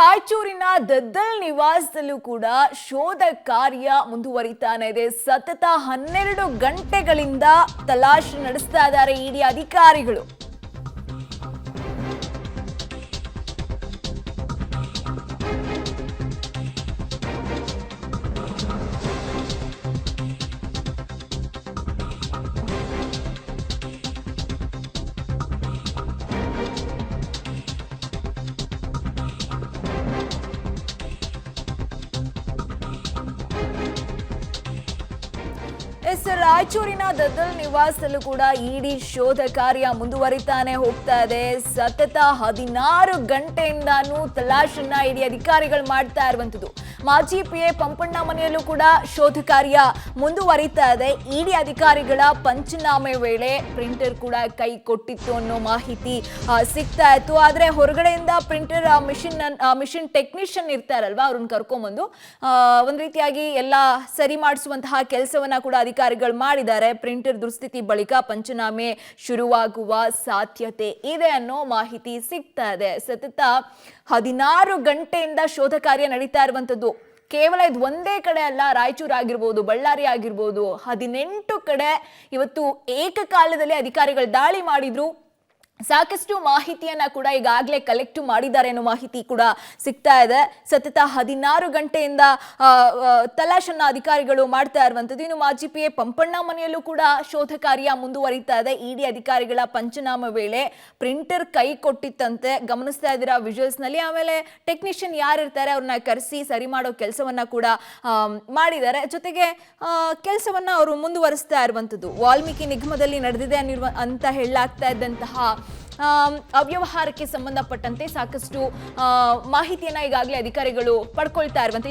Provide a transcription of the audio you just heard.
ರಾಯಚೂರಿನ ದದ್ದಲ್ ನಿವಾಸದಲ್ಲೂ ಕೂಡ ಶೋಧ ಕಾರ್ಯ ಮುಂದುವರಿತಾನೆ ಇದೆ. ಸತತ 12 ಗಂಟೆಗಳಿಂದ ತಲಾಶ್ ನಡೆಸ್ತಾ ಇದ್ದಾರೆ ಇಡಿ ಅಧಿಕಾರಿಗಳು. ರಾಯಚೂರಿನ ದದ್ದಲ್ ನಿವಾಸದಲ್ಲೂ ಕೂಡ ಇಡಿ ಶೋಧ ಕಾರ್ಯ ಮುಂದುವರಿತಾನೆ ಹೋಗ್ತಾ ಇದೆ. ಸತತ 16 ಗಂಟೆಯಿಂದಾನು ತಲಾಶನ್ನ ಇಡಿ ಅಧಿಕಾರಿಗಳು ಮಾಡ್ತಾ ಇರುವಂತದ್ದು. ಮಾಜಿ ಪಿಎ ಪಂಪಣ್ಣ ಮನೆಯಲ್ಲೂ ಕೂಡ ಶೋಧ ಕಾರ್ಯ ಮುಂದುವರಿತಾ ಇದೆ. ಇಡಿ ಅಧಿಕಾರಿಗಳ ಪಂಚನಾಮೆ ವೇಳೆ ಪ್ರಿಂಟರ್ ಕೂಡ ಕೈ ಕೊಟ್ಟಿತ್ತು ಅನ್ನೋ ಮಾಹಿತಿ ಸಿಗ್ತಾ ಇತ್ತು. ಆದ್ರೆ ಹೊರಗಡೆಯಿಂದ ಪ್ರಿಂಟರ್ ಮಿಷಿನ್ ಟೆಕ್ನಿಷಿಯನ್ ಇರ್ತಾರಲ್ವಾ, ಅವ್ರನ್ನ ಕರ್ಕೊಂಡ್ಬಂದು ಒಂದ್ ರೀತಿಯಾಗಿ ಎಲ್ಲ ಸರಿ ಮಾಡಿಸುವಂತಹ ಕೆಲಸವನ್ನ ಕೂಡ ಅಧಿಕಾರಿಗಳು ಮಾಡಿದ್ದಾರೆ. ಪ್ರಿಂಟರ್ ದುಸ್ಥಿತಿ ಬಳಿಕ ಪಂಚನಾಮೆ ಶುರುವಾಗುವ ಸಾಧ್ಯತೆ ಇದೆ ಅನ್ನೋ ಮಾಹಿತಿ ಸಿಗ್ತಾ ಇದೆ. ಸತತ 16 ಗಂಟೆಯಿಂದ ಶೋಧ ಕಾರ್ಯ ನಡೀತಾ ಇರುವಂತದ್ದು. ಕೇವಲ ಇದು ಒಂದೇ ಕಡೆ ಅಲ್ಲ, ರಾಯಚೂರು ಆಗಿರ್ಬೋದು, ಬಳ್ಳಾರಿ ಆಗಿರ್ಬೋದು, 18 ಕಡೆ ಇವತ್ತು ಏಕಕಾಲದಲ್ಲಿ ಅಧಿಕಾರಿಗಳು ದಾಳಿ ಮಾಡಿದ್ರು. ಸಾಕಷ್ಟು ಮಾಹಿತಿಯನ್ನ ಕೂಡ ಈಗಾಗಲೇ ಕಲೆಕ್ಟ್ ಮಾಡಿದ್ದಾರೆ ಅನ್ನೋ ಮಾಹಿತಿ ಕೂಡ ಸಿಗ್ತಾ ಇದೆ. ಸತತ 16 ಗಂಟೆಯಿಂದ ತಲಾಶನ್ನ ಅಧಿಕಾರಿಗಳು ಮಾಡ್ತಾ ಇರುವಂತದ್ದು. ಇನ್ನು ಮಾಜಿ ಪಿಎ ಪಂಪಣ್ಣ ಮನೆಯಲ್ಲೂ ಕೂಡ ಶೋಧ ಕಾರ್ಯ ಮುಂದುವರಿತಾ ಇದೆ. ಇಡಿ ಅಧಿಕಾರಿಗಳ ಪಂಚನಾಮ ವೇಳೆ ಪ್ರಿಂಟರ್ ಕೈ ಕೊಟ್ಟಿತ್ತಂತೆ, ಗಮನಿಸ್ತಾ ಇದ್ದೀರಾ ವಿಜುವಲ್ಸ್ ನಲ್ಲಿ. ಆಮೇಲೆ ಟೆಕ್ನಿಷಿಯನ್ ಯಾರಿರ್ತಾರೆ ಅವ್ರನ್ನ ಕರೆಸಿ ಸರಿ ಮಾಡೋ ಕೆಲಸವನ್ನ ಕೂಡ ಮಾಡಿದ್ದಾರೆ. ಜೊತೆಗೆ ಕೆಲಸವನ್ನ ಅವರು ಮುಂದುವರಿಸ್ತಾ ಇರುವಂತದ್ದು. ವಾಲ್ಮೀಕಿ ನಿಗಮದಲ್ಲಿ ನಡೆದಿದೆ ಅಂತ ಹೇಳಲಾಗ್ತಾ ಇದ್ದಂತಹ ಅವ್ಯವಹಾರಕ್ಕೆ ಸಂಬಂಧಪಟ್ಟಂತೆ ಸಾಕಷ್ಟು ಮಾಹಿತಿಯನ್ನ ಈಗಾಗಲೇ ಅಧಿಕಾರಿಗಳು ಪಡ್ಕೊಳ್ತಾ ಇರುವಂತೆ